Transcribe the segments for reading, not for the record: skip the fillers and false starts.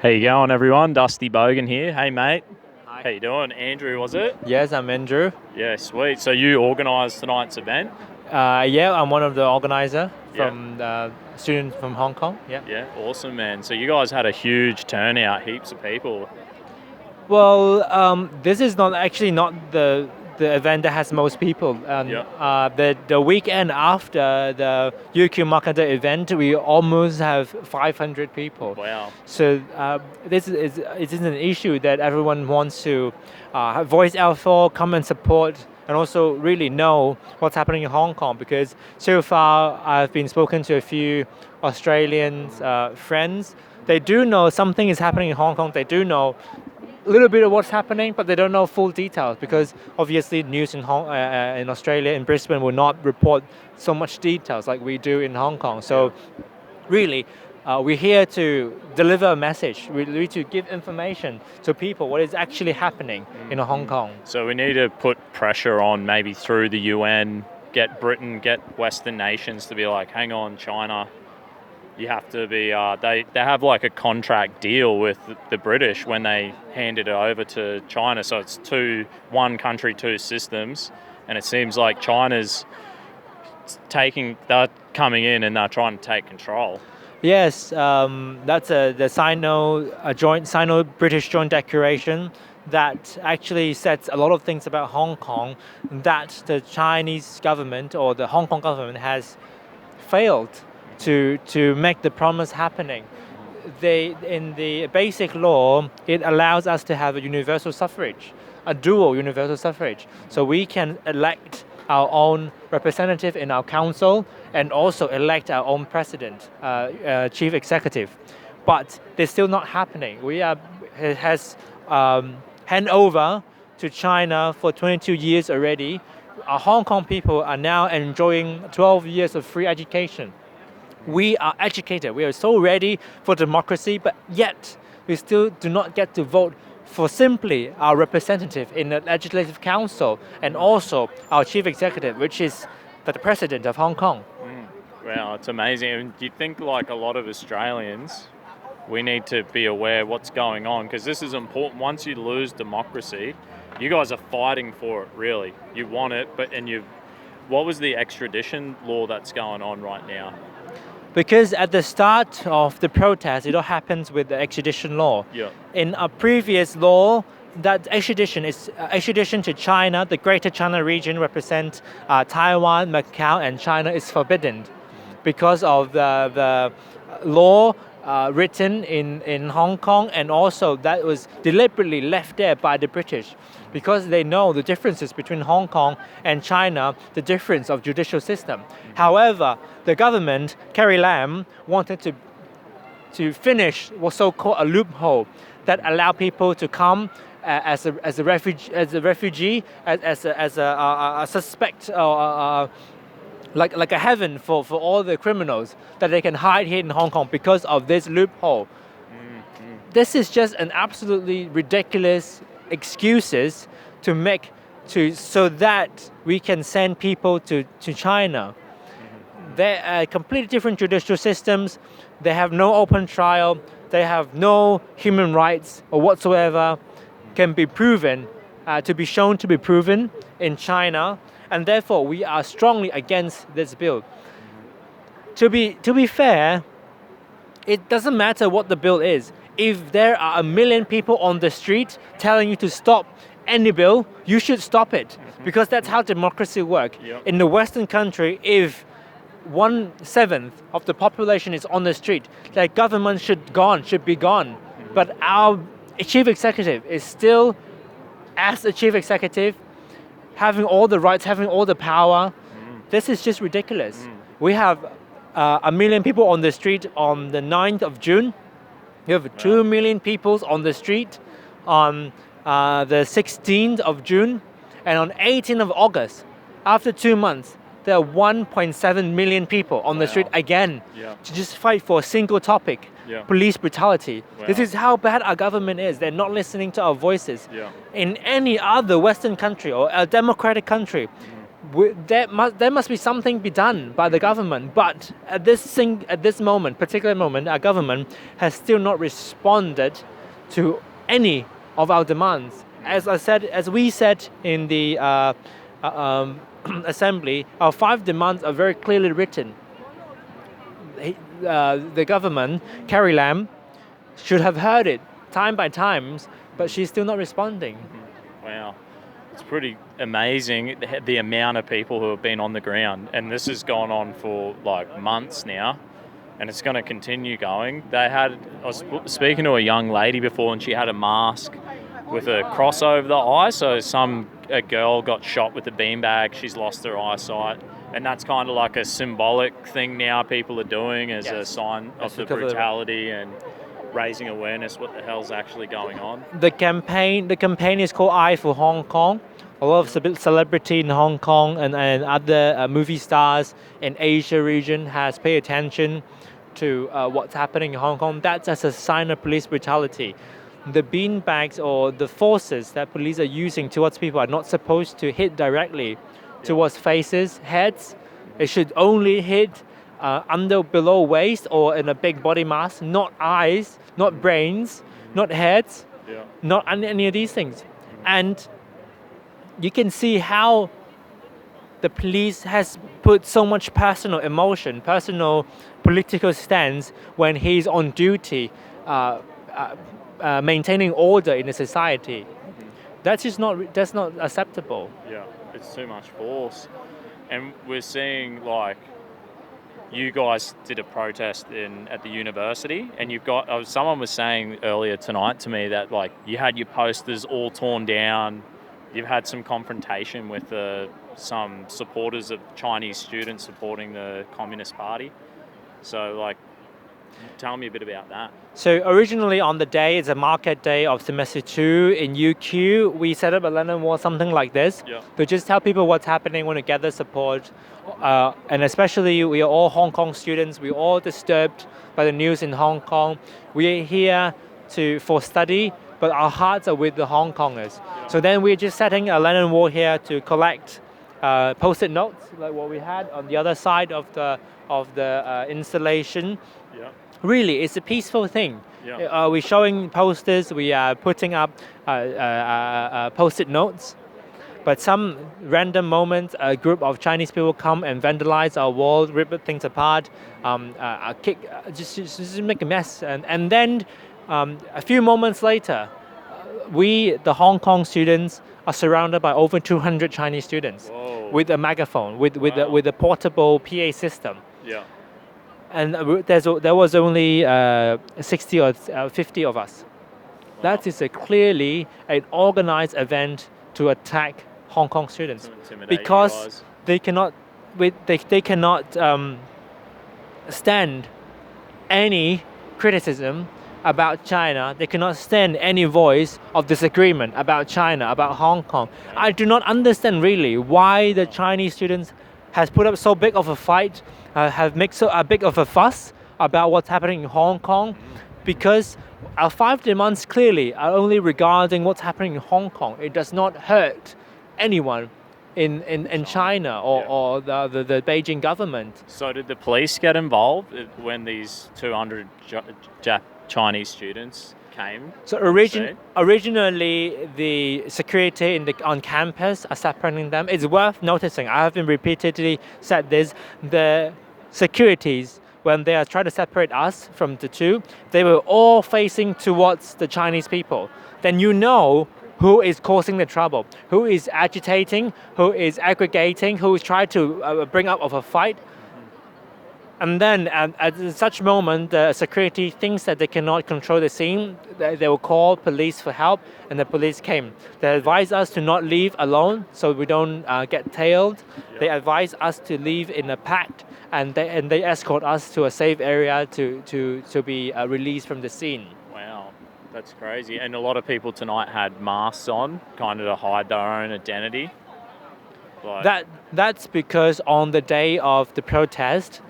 How you going, everyone? Dusty Bogan here. Hey, mate. Hi. How you doing? Andrew, was it? Yes, I'm Andrew. Yeah, sweet. So you organised tonight's event? Yeah, I'm one of the organizer Yeah. from student from Hong Kong. Yeah. Yeah, awesome, man. So you guys had a huge turnout, heaps of people. Well, this is not the event that has most people. Yeah. The weekend after the UQ Marketer event, we almost have 500 people. Wow. So this is an issue that everyone wants to voice out for, come and support, and also really know what's happening in Hong Kong. Because so far, I've been spoken to a few Australian friends. They do know something is happening in Hong Kong. They do know a little bit of what's happening, but they don't know full details because obviously news in Australia, in Brisbane, will not report so much details like we do in Hong Kong. So really, we're here to deliver a message. We need to give information to people what is actually happening in Hong Kong. So we need to put pressure on maybe through the UN, get Britain, get Western nations to be like, hang on, China, you have to be, they have like a contract deal with the British when they handed it over to China. So it's one country, two systems. And it seems like China's they're coming in and they're trying to take control. Yes, that's the Sino-British Joint Declaration that actually says a lot of things about Hong Kong that the Chinese government or the Hong Kong government has failed to make the promise happening. In the basic law, it allows us to have a universal suffrage, a dual universal suffrage. So we can elect our own representative in our council and also elect our own president, chief executive. But they're still not happening. It has hand over to China for 22 years already. Our Hong Kong people are now enjoying 12 years of free education. We are educated, we are so ready for democracy, but yet we still do not get to vote for simply our representative in the Legislative Council and also our chief executive, which is the president of Hong Kong. Wow, it's amazing. And do you think like a lot of Australians, we need to be aware what's going on? Because this is important. Once you lose democracy, you guys are fighting for it, really. You want it, what was the extradition law that's going on right now? Because at the start of the protest, it all happens with the extradition law. Yeah. In a previous law, that extradition is extradition to China, the Greater China region represents Taiwan, Macau, and China is forbidden because of the law written in Hong Kong, and also that was deliberately left there by the British because they know the differences between Hong Kong and China, the difference of judicial system. However, the government, Carrie Lam, wanted to finish what's so-called a loophole that allow people to come as a refugee, as a suspect, like a heaven for all the criminals that they can hide here in Hong Kong because of this loophole. This is just an absolutely ridiculous excuses to make so that we can send people to China. They are completely different judicial systems. They have no open trial. They have no human rights or whatsoever can be proven, to be shown to be proven in China. And therefore, we are strongly against this bill. To be fair, it doesn't matter what the bill is. If there are 1 million people on the street telling you to stop any bill, you should stop it because that's how democracy works. Yep. In the Western country, if 1/7 of the population is on the street, the government should be gone. But our chief executive is still, as a chief executive, having all the rights, having all the power. This is just ridiculous. We have 1 million people on the street on the 9th of June. We have 2 million people on the street on the 16th of June. And on 18th of August, after 2 months, there are 1.7 million people on the street again to just fight for a single topic, police brutality. This is how bad our government is. They're not listening to our voices. In any other Western country or a democratic country, there must be something be done by the government. But at this moment, particular moment, our government has still not responded to any of our demands. As we said in the assembly, our 5 demands are very clearly written. The government, Carrie Lam, should have heard it time by times, but she's still not responding. Wow. It's pretty amazing the amount of people who have been on the ground, and this has gone on for like months now, and it's going to continue going. I was speaking to a young lady before, and she had a mask with a cross over the eye, so a girl got shot with a beanbag, she's lost her eyesight, and that's kind of like a symbolic thing now people are doing as a sign of the brutality and raising awareness what the hell's actually going on. The campaign is called Eye for Hong Kong. A lot of celebrity in Hong Kong and other movie stars in Asia region has paid attention to what's happening in Hong Kong. That's as a sign of police brutality. The beanbags or the forces that police are using towards people are not supposed to hit directly towards faces, heads. It should only hit below waist or in a big body mass, not eyes, not brains, not heads, not any of these things. And you can see how the police has put so much personal emotion, personal political stance when he's on duty, maintaining order in the society. That's not acceptable. Yeah, it's too much force. And we're seeing like you guys did a protest at the university, and you've got someone was saying earlier tonight to me that like you had your posters all torn down. You've had some confrontation with some supporters of Chinese students supporting the Communist Party. So like, tell me a bit about that. So originally on the day, it's a market day of semester 2 in UQ. We set up a London Wall, something like this, to just tell people what's happening, want to gather support. And especially we are all Hong Kong students. We're all disturbed by the news in Hong Kong. We're here for study, but our hearts are with the Hong Kongers. So then we're just setting a London Wall here to collect post-it notes, like what we had on the other side of the installation. Really, it's a peaceful thing. We're showing posters, we are putting up post-it notes, but some random moment, a group of Chinese people come and vandalize our wall, rip things apart, just make a mess. And then a few moments later, we, the Hong Kong students, are surrounded by over 200 Chinese students with a megaphone, with a portable PA system. And there was only 60 or 50 of us. That is clearly an organized event to attack Hong Kong students because they cannot stand any criticism about China. They cannot stand any voice of disagreement about China, about Hong Kong. I do not understand really why the Chinese students has put up so big of a fight, have made so big of a fuss about what's happening in Hong Kong, because our 5 demands clearly are only regarding what's happening in Hong Kong. It does not hurt anyone in China or the Beijing government. So did the police get involved when these 200 Chinese students came? So originally the security on campus are separating them. It's worth noticing, I have been repeatedly said this, the securities, when they are trying to separate us from the two, they were all facing towards the Chinese people. Then you know who is causing the trouble, who is agitating, who is aggregating, who is trying to bring up of a fight. And then at such moment, the security thinks that they cannot control the scene. They will call police for help, and the police came. They advise us to not leave alone so we don't get tailed. They advise us to leave in a pact, and they escort us to a safe area to be released from the scene. Wow, that's crazy. And a lot of people tonight had masks on, kind of to hide their own identity. That's because on the day of the protest,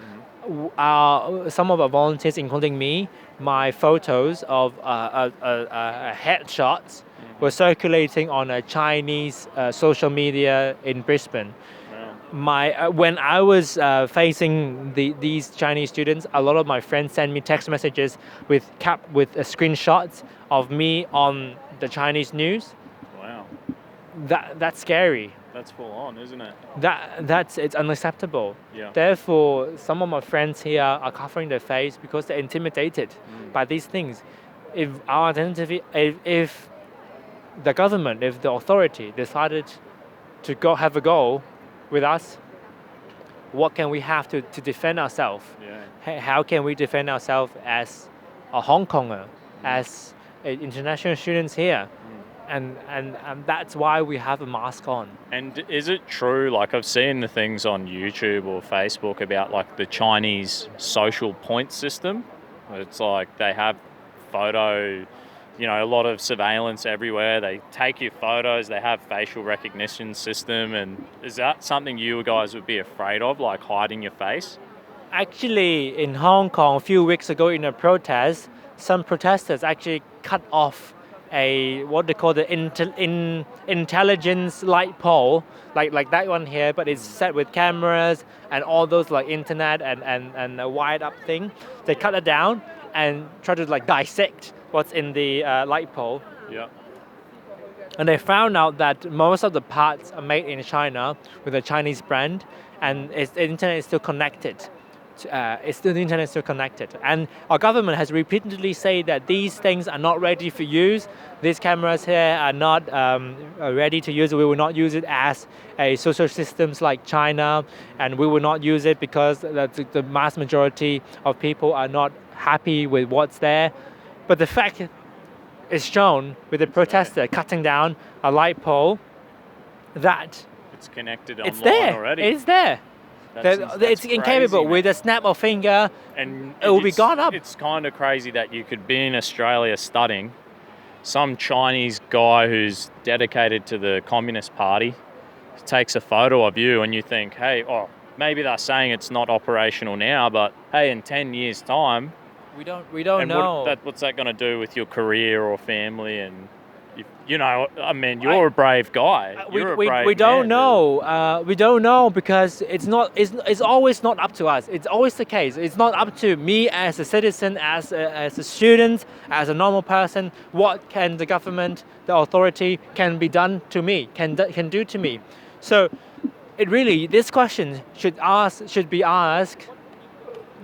some of our volunteers, including me, my photos of headshots were circulating on a Chinese social media in Brisbane. when I was facing these Chinese students, a lot of my friends sent me text messages with screenshots of me on the Chinese news. Wow. That's scary. That's full on, isn't it? It's unacceptable. Yeah. Therefore, some of my friends here are covering their face because they're intimidated by these things. If our identity, if the government, if the authority decided to have a go with us, what can we have to defend ourselves? Yeah. How can we defend ourselves as a Hong Konger, as international students here? And that's why we have a mask on. And is it true, like I've seen the things on YouTube or Facebook about like the Chinese social point system? It's like they have photo, a lot of surveillance everywhere. They take your photos, they have facial recognition system. And is that something you guys would be afraid of, like hiding your face? Actually, in Hong Kong, a few weeks ago in a protest, some protesters actually cut off what they call the intelligence light pole, like that one here, but it's set with cameras and all those like internet and a wired up thing. They cut it down and try to like dissect what's in the light pole. Yeah. And they found out that most of the parts are made in China with a Chinese brand, and the internet is still connected. The internet is still connected, and our government has repeatedly said that these things are not ready for use. These cameras here are not ready to use. We will not use it as a social systems like China, and we will not use it because the mass majority of people are not happy with what's there. But the fact is shown with the protester cutting down a light pole that it's connected it's online there. already. It's there. That's it's incapable. crazy, with a snap of finger, and it will be gone up. It's kind of crazy that you could be in Australia studying, some Chinese guy who's dedicated to the Communist Party takes a photo of you, and you think, hey, maybe they're saying it's not operational now, but hey, in 10 years' time, we don't know. What's that going to do with your career or family? And you're a brave guy. We don't know. We don't know because it's always not up to us. It's always the case. It's not up to me as a citizen, as a student, as a normal person. What can the government, the authority, can be done to me? Can do to me? So, this question should be asked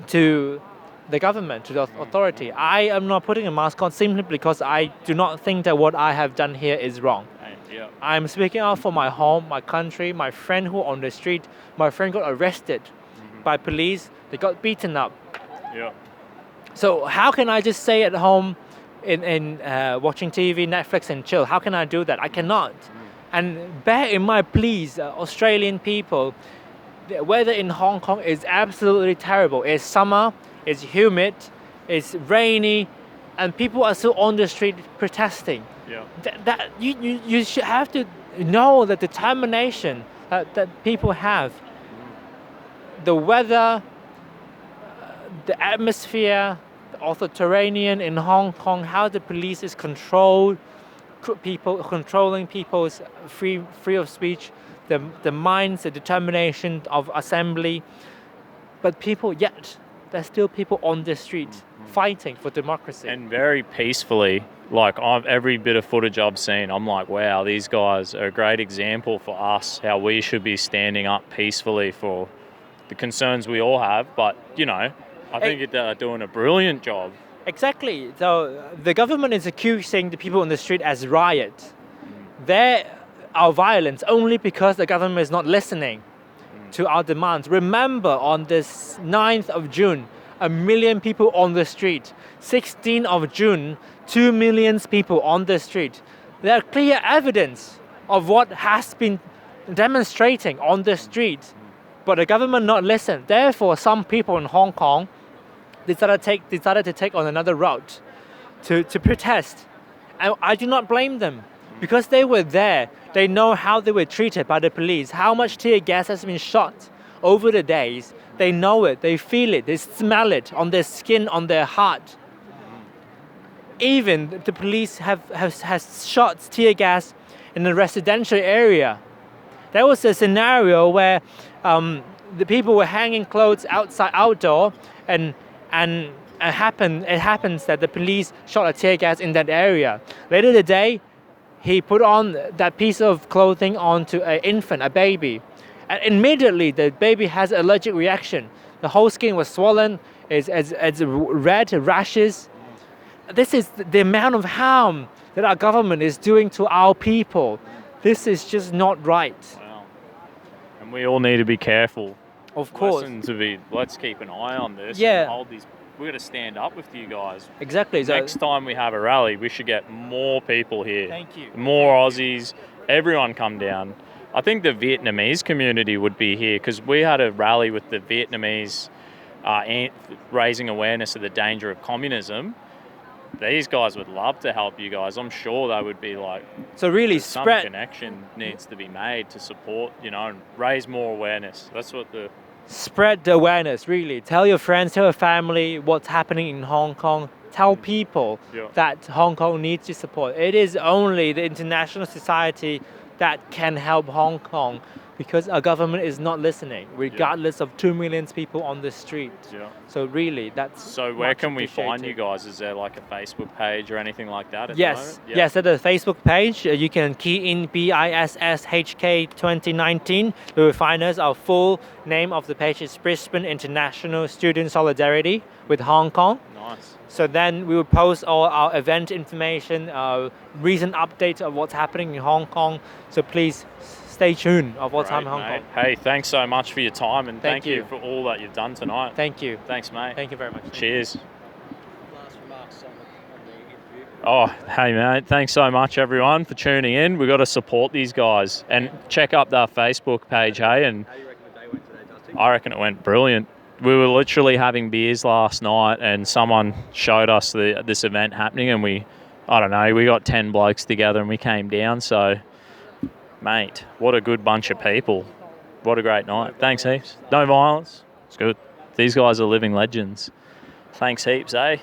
to the government, to the authority. I am not putting a mask on simply because I do not think that what I have done here is wrong. Yeah. I'm speaking out for my home, my country, my friend who on the street. My friend got arrested by police. They got beaten up. Yeah. So how can I just stay at home in watching TV, Netflix and chill? How can I do that? I cannot. And bear in mind, please, Australian people, the weather in Hong Kong is absolutely terrible. It's summer. It's humid, it's rainy, and people are still on the street protesting. Yeah. That you should have to know the determination that people have. The weather, the atmosphere, the authoritarian in Hong Kong, how the police is controlling people's free of speech, the minds, the determination of assembly, but there's still people on the streets fighting for democracy. And very peacefully, like every bit of footage I've seen, I'm like, wow, these guys are a great example for us, how we should be standing up peacefully for the concerns we all have. But, I think they're doing a brilliant job. Exactly. So the government is accusing the people on the street as riots. They are violence only because the government is not listening to our demands. Remember, on this 9th of June, 1 million people on the street. 16th of June, 2 million people on the street. There are clear evidence of what has been demonstrating on the street, but the government not listen. Therefore, some people in Hong Kong decided to take on another route to protest. And I do not blame them because they were there. They know how they were treated by the police, how much tear gas has been shot over the days. They know it, they feel it, they smell it on their skin, on their heart. Even the police has shot tear gas in a residential area There was a scenario where the people were hanging clothes outdoor, and it happens that the police shot a tear gas in that area. Later the day, he put on that piece of clothing onto an infant, a baby, and immediately the baby has an allergic reaction. The whole skin was swollen, it's red, rashes. This is the amount of harm that our government is doing to our people. This is just not right. Wow. And we all need to be careful. Of course. Let's keep an eye on this. Yeah. And hold these. We're going to stand up with you guys. Exactly. Next time we have a rally, we should get more people here. Thank you. More Aussies. Everyone come down. I think the Vietnamese community would be here because we had a rally with the Vietnamese raising awareness of the danger of communism. These guys would love to help you guys. I'm sure they would be like, so really some connection needs to be made to support, and raise more awareness. That's what spread the awareness, really. Tell your friends, tell your family what's happening in Hong Kong. Tell people that Hong Kong needs your support. It is only the international society that can help Hong Kong, because our government is not listening, regardless of 2 million people on the street. Yeah. So really, that's So where can we find you guys? Is there like a Facebook page or anything like that at Yes, the moment? yes, at the Facebook page, you can key in BISSHK 2019. You will find us. Our full name of the page is Brisbane International Student Solidarity with Hong Kong. Nice. So then we will post all our event information, recent updates of what's happening in Hong Kong. So please stay tuned of what's happening in Hong Kong. Hey, thanks so much for your time, and thank you you for all that you've done tonight. Thank you. Thanks, mate. Thank you very much. Cheers. Last remarks on the interview. Oh, hey, mate. Thanks so much, everyone, for tuning in. We've got to support these guys and check up their Facebook page, hey? And How do you reckon the day went today, Dusty? I reckon it went brilliant. We were literally having beers last night, and someone showed us this event happening, and we got 10 blokes together and we came down. So, mate, what a good bunch of people. What a great night. Thanks heaps. No violence. It's good. These guys are living legends. Thanks heaps, eh?